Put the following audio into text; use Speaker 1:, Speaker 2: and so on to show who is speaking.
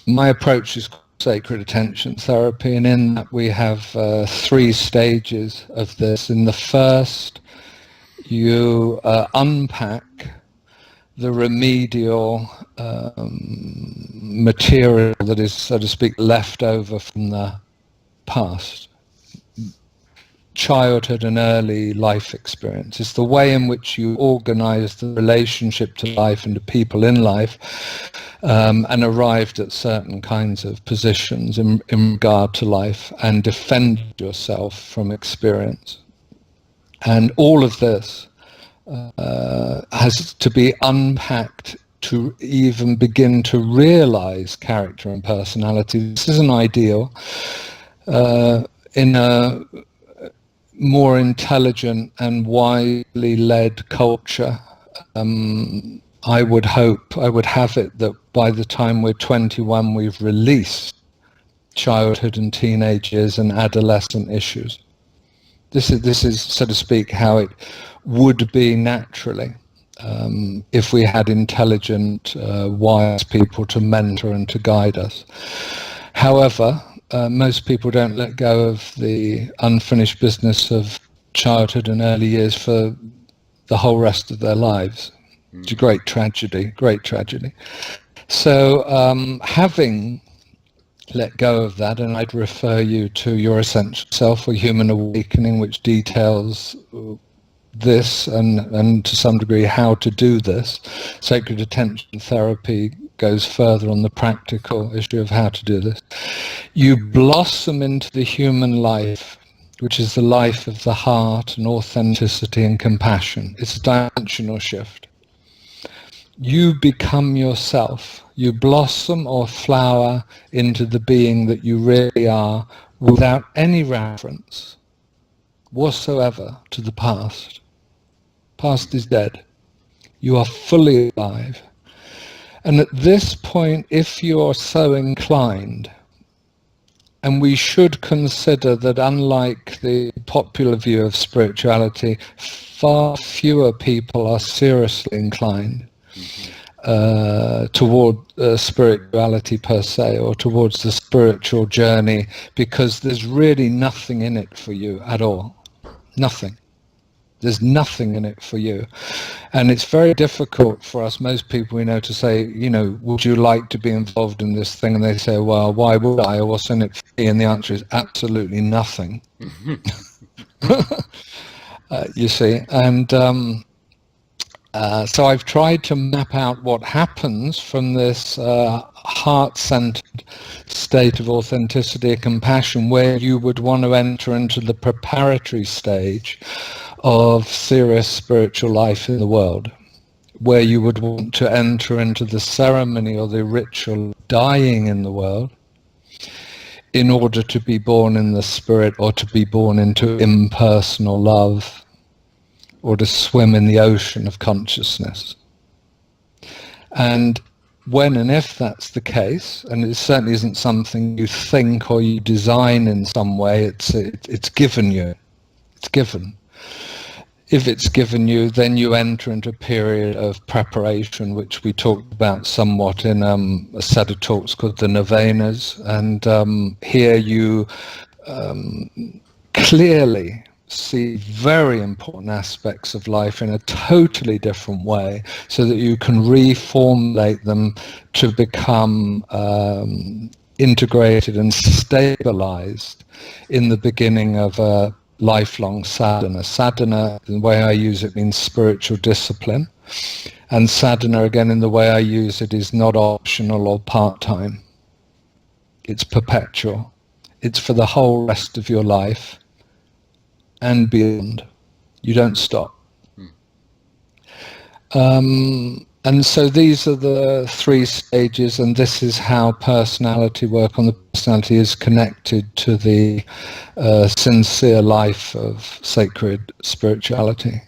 Speaker 1: my approach is sacred attention therapy, and in that we have 3 stages of this. In the first, you unpack the remedial material that is, so to speak, left over from the past. Childhood and early life experience. It's the way in which you organize the relationship to life and to people in life, and arrived at certain kinds of positions in regard to life and defended yourself from experience. And all of this has to be unpacked to even begin to realize character and personality. This is an ideal. In a more intelligent and widely led culture, I would have it that by the time we're 21, we've released childhood and teenage years and adolescent issues. This is, so to speak, how it would be naturally if we had intelligent, wise people to mentor and to guide us. However, most people don't let go of the unfinished business of childhood and early years for the whole rest of their lives. It's a great tragedy. So having let go of that, and I'd refer you to Your Essential Self or Human Awakening, which details this and to some degree how to do this. Sacred attention therapy goes further on the practical issue of how to do this. You blossom into the human life, which is the life of the heart and authenticity and compassion. It's a dimensional shift. You become yourself. You blossom or flower into the being that you really are without any reference whatsoever to the past. Past is dead. You are fully alive. And at this point, if you're so inclined, and we should consider that unlike the popular view of spirituality, far fewer people are seriously inclined toward spirituality per se, or towards the spiritual journey, because there's really nothing in it for you at all. Nothing. There's nothing in it for you. And it's very difficult for us, most people we know, to say, would you like to be involved in this thing? And they say, well, why would I? Or what's in it for me? And the answer is absolutely nothing. You see. And so I've tried to map out what happens from this heart-centered state of authenticity and compassion, where you would want to enter into the preparatory stage of serious spiritual life in the world, where you would want to enter into the ceremony or the ritual of dying in the world in order to be born in the spirit, or to be born into impersonal love, or to swim in the ocean of consciousness. And when and if that's the case, and it certainly isn't something you think or you design in some way, it's given you. It's given. If it's given you, then you enter into a period of preparation, which we talked about somewhat in a set of talks called the Novenas. And here you clearly see very important aspects of life in a totally different way, so that you can reformulate them to become integrated and stabilized in the beginning of a lifelong sadhana. Sadhana, the way I use it, means spiritual discipline. And sadhana, again, in the way I use it, is not optional or part-time. It's perpetual. It's for the whole rest of your life and beyond. You don't stop. And so these are the 3 stages, and this is how personality work on the personality is connected to the sincere life of sacred spirituality.